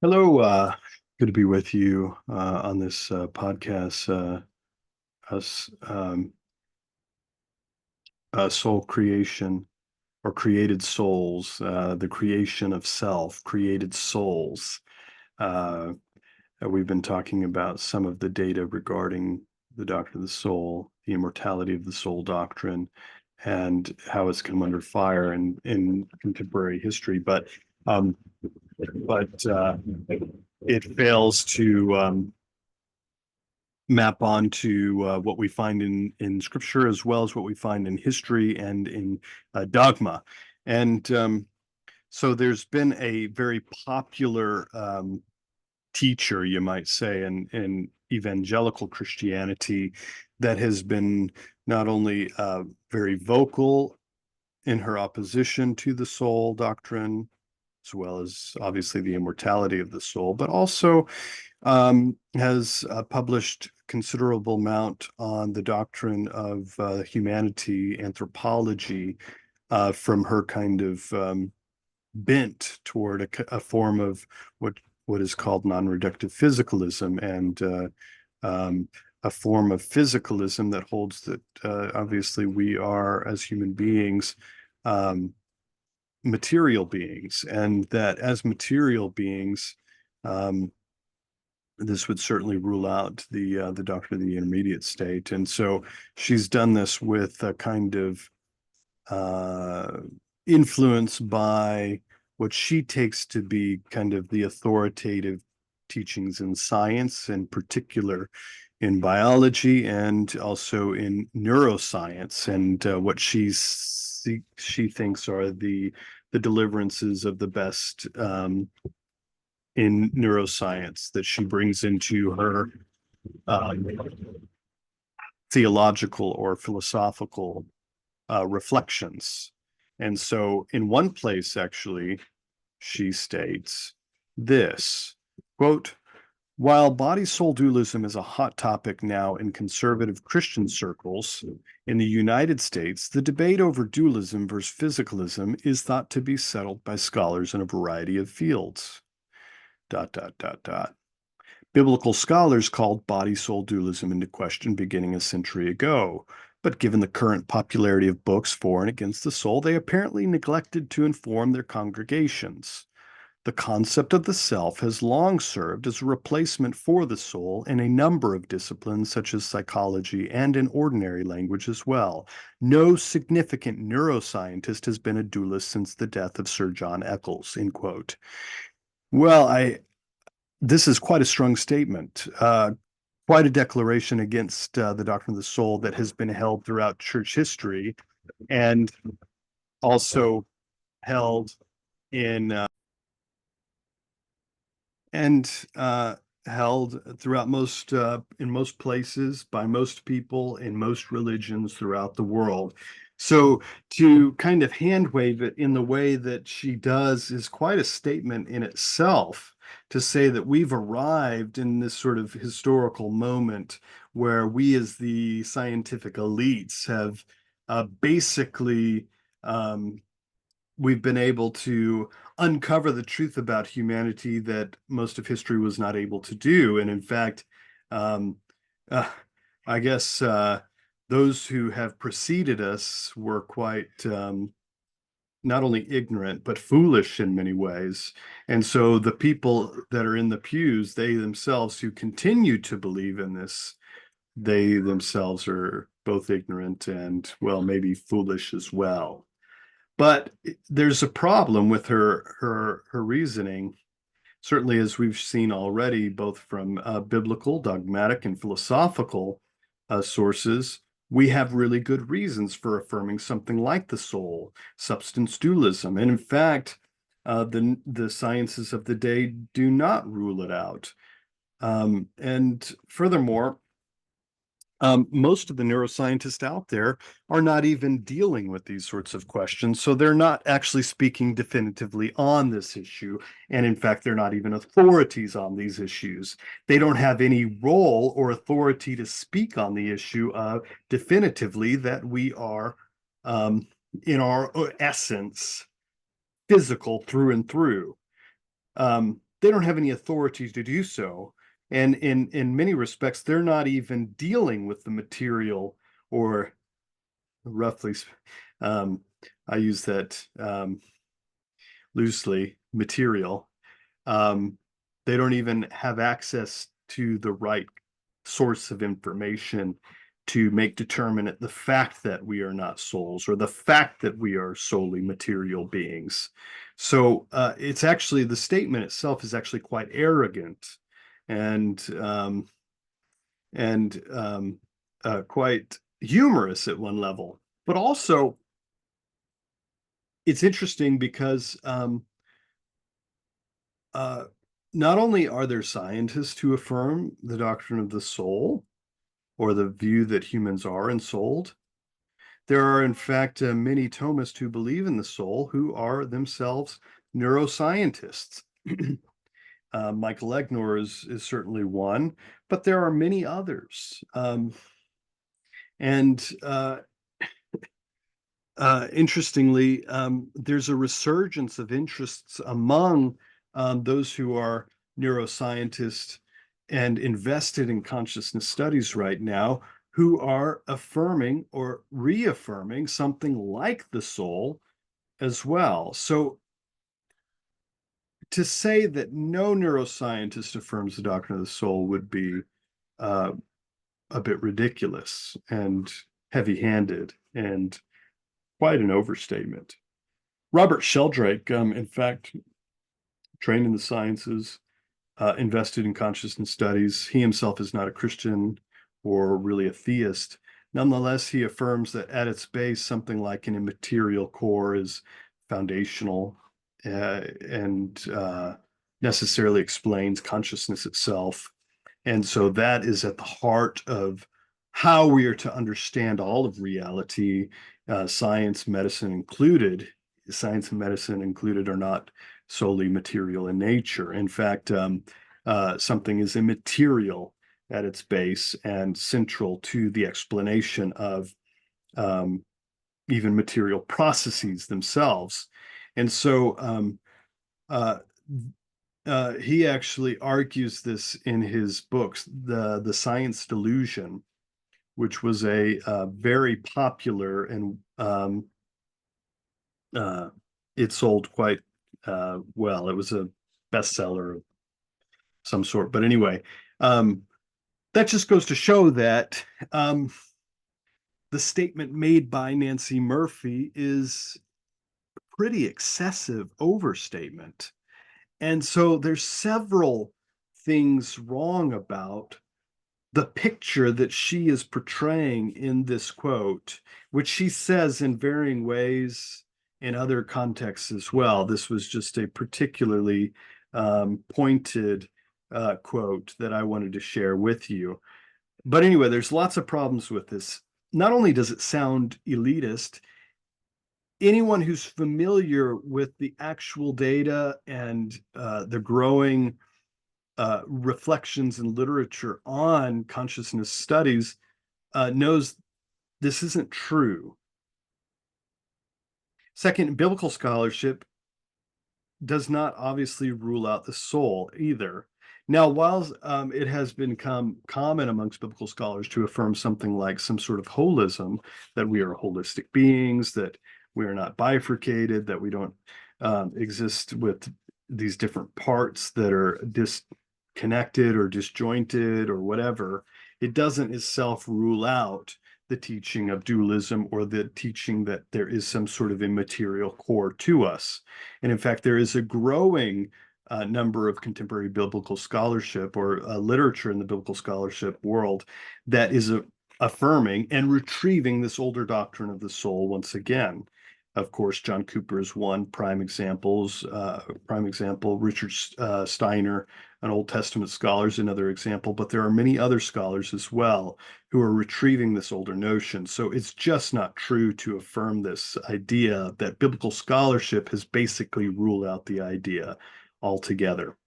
Hello, good to be with you on this podcast, us soul creation or created souls, the creation of self, created souls. Uh, we've been talking about some of the data regarding the doctrine of the soul, the immortality of the soul doctrine, and how it's come under fire in contemporary history. Um, but it fails to map onto what we find in scripture, as well as what we find in history and in dogma. And so there's been a very popular teacher, you might say, in evangelical Christianity that has been not only very vocal in her opposition to the soul doctrine, as well as obviously the immortality of the soul, but also has published considerable amount on the doctrine of humanity, anthropology, from her kind of bent toward a form of what is called non-reductive physicalism, and a form of physicalism that holds that obviously we are, as human beings, um, material beings, and that as material beings, um, this would certainly rule out the doctrine of the intermediate state. And so she's done this with a kind of uh, influence by what she takes to be kind of the authoritative teachings in science, in particular in biology and also in neuroscience, and what she thinks are the deliverances of the best in neuroscience that she brings into her um, theological or philosophical reflections. And so, in one place, actually, she states this quote, while body soul dualism is a hot topic now in conservative Christian circles, in the United States, the debate over dualism versus physicalism is thought to be settled by scholars in a variety of fields. Dot, dot, dot, dot. Biblical scholars called body-soul dualism into question beginning a century ago, but given the current popularity of books for and against the soul, they apparently neglected to inform their congregations. The concept of the self has long served as a replacement for the soul in a number of disciplines such as psychology and in ordinary language as well. No significant neuroscientist has been a dualist since the death of Sir John Eccles, end quote. Well, this is quite a strong statement, quite a declaration against the doctrine of the soul that has been held throughout church history, and also held in and held throughout most in most places by most people in most religions throughout the world. So to kind of hand wave it in the way that she does is quite a statement in itself, to say that we've arrived in this sort of historical moment where we as the scientific elites have basically we've been able to uncover the truth about humanity that most of history was not able to do. And in fact, um, uh, I guess those who have preceded us were quite not only ignorant, but foolish in many ways. And so the people that are in the pews, they themselves who continue to believe in this, they themselves are both ignorant and, well, maybe foolish as well. But there's a problem with her reasoning, certainly, as we've seen already, both from biblical, dogmatic, and philosophical sources. We have really good reasons for affirming something like the soul, substance dualism, and in fact, the sciences of the day do not rule it out. And furthermore, most of the neuroscientists out there are not even dealing with these sorts of questions. So they're not actually speaking definitively on this issue. And in fact, they're not even authorities on these issues. They don't have any role or authority to speak on the issue definitively that we are, in our essence, physical through and through. They don't have any authority to do so. And in many respects, they're not even dealing with the material, or roughly, um, I use that loosely, material. Um, they don't even have access to the right source of information to make determinate the fact that we are not souls, or the fact that we are solely material beings. So it's actually, the statement itself is actually quite arrogant, and and quite humorous at one level. But also, it's interesting because uh, not only are there scientists who affirm the doctrine of the soul, or the view that humans are ensouled, there are, in fact, many Thomists who believe in the soul who are themselves neuroscientists. Michael Egnor is certainly one, but there are many others. And Interestingly, there's a resurgence of interests among those who are neuroscientists and invested in consciousness studies right now, who are affirming or reaffirming something like the soul as well. So to say that no neuroscientist affirms the doctrine of the soul would be uh, a bit ridiculous and heavy-handed, and quite an overstatement. Robert Sheldrake, in fact, trained in the sciences, invested in consciousness studies. He himself is not a Christian or really a theist. Nonetheless, he affirms that at its base, something like an immaterial core is foundational, and necessarily explains consciousness itself. And so that is at the heart of how we are to understand all of reality, science, medicine included. Science and medicine included are not solely material in nature. In fact, something is immaterial at its base and central to the explanation of um, even material processes themselves. And so uh, he actually argues this in his books, the Science Delusion, which was a very popular, and uh, it sold quite well. It was a bestseller of some sort. But anyway, that just goes to show that the statement made by Nancey Murphy is pretty excessive overstatement. And so there's several things wrong about the picture that she is portraying in this quote, which she says in varying ways in other contexts as well. This was just a particularly pointed quote that I wanted to share with you. But anyway, there's lots of problems with this. Not only does it sound elitist, anyone who's familiar with the actual data and the growing reflections in literature on consciousness studies knows this isn't true. Second, biblical scholarship does not obviously rule out the soul either. Now, while it has become common amongst biblical scholars to affirm something like some sort of holism, that we are holistic beings, that we are not bifurcated, that we don't exist with these different parts that are disconnected or disjointed or whatever, it doesn't itself rule out the teaching of dualism, or the teaching that there is some sort of immaterial core to us. And in fact, there is a growing number of contemporary biblical scholarship, or literature in the biblical scholarship world, that is affirming and retrieving this older doctrine of the soul once again. Of course, John Cooper is one prime example. Richard Steiner, an Old Testament scholar, is another example, but there are many other scholars as well who are retrieving this older notion. So it's just not true to affirm this idea that biblical scholarship has basically ruled out the idea altogether.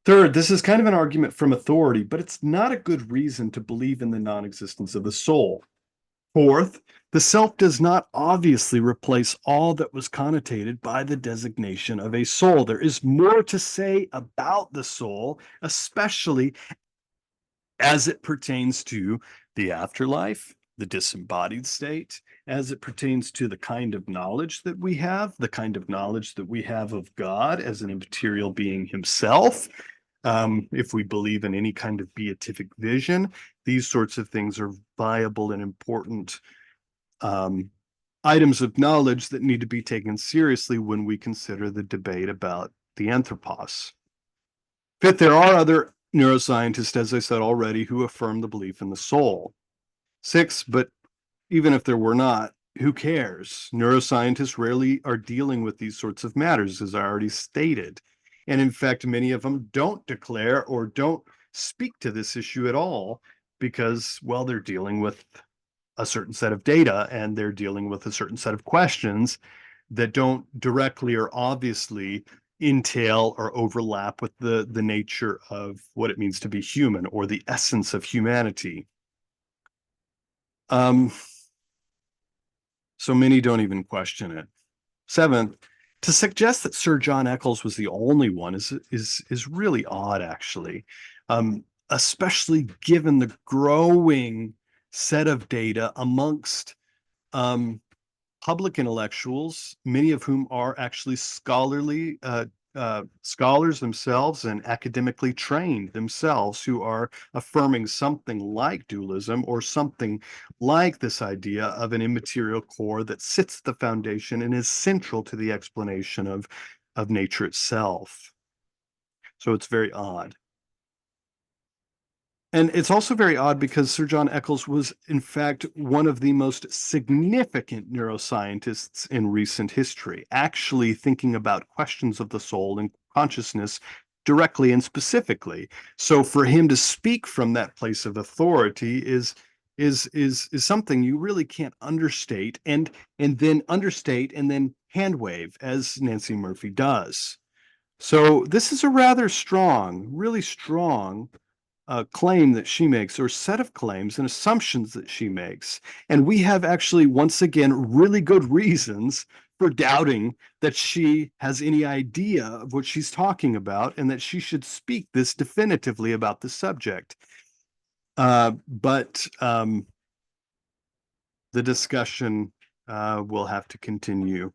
Third, this is kind of an argument from authority, but it's not a good reason to believe in the non-existence of the soul. Fourth, the self does not obviously replace all that was connotated by the designation of a soul. There is more to say about the soul, especially as it pertains to the afterlife, the disembodied state, as it pertains to the kind of knowledge that we have, the kind of knowledge that we have of God as an immaterial being himself. If we believe in any kind of beatific vision, these sorts of things are viable and important um, items of knowledge that need to be taken seriously when we consider the debate about the anthropos. Fifth, there are other neuroscientists, as I said already, who affirm the belief in the soul. Six, but even if there were not, who cares? Neuroscientists rarely are dealing with these sorts of matters, as I already stated. And in fact, many of them don't declare or don't speak to this issue at all because, well, they're dealing with a certain set of data and they're dealing with a certain set of questions that don't directly or obviously entail or overlap with the nature of what it means to be human or the essence of humanity. So many don't even question it. Seventh, to suggest that Sir John Eccles was the only one is really odd, actually, especially given the growing set of data amongst um, public intellectuals, many of whom are actually scholars themselves and academically trained themselves, who are affirming something like dualism or something like this idea of an immaterial core that sits at the foundation and is central to the explanation of nature itself. So it's very odd. And it's also very odd because Sir John Eccles was, in fact, one of the most significant neuroscientists in recent history, actually thinking about questions of the soul and consciousness directly and specifically. So for him to speak from that place of authority is something you really can't understate and then understate and then hand wave, as Nancey Murphy does. So this is a rather strong, really strong claim that she makes, or set of claims and assumptions that she makes. And we have actually, once again, really good reasons for doubting that she has any idea of what she's talking about and that she should speak this definitively about the subject. But the discussion will have to continue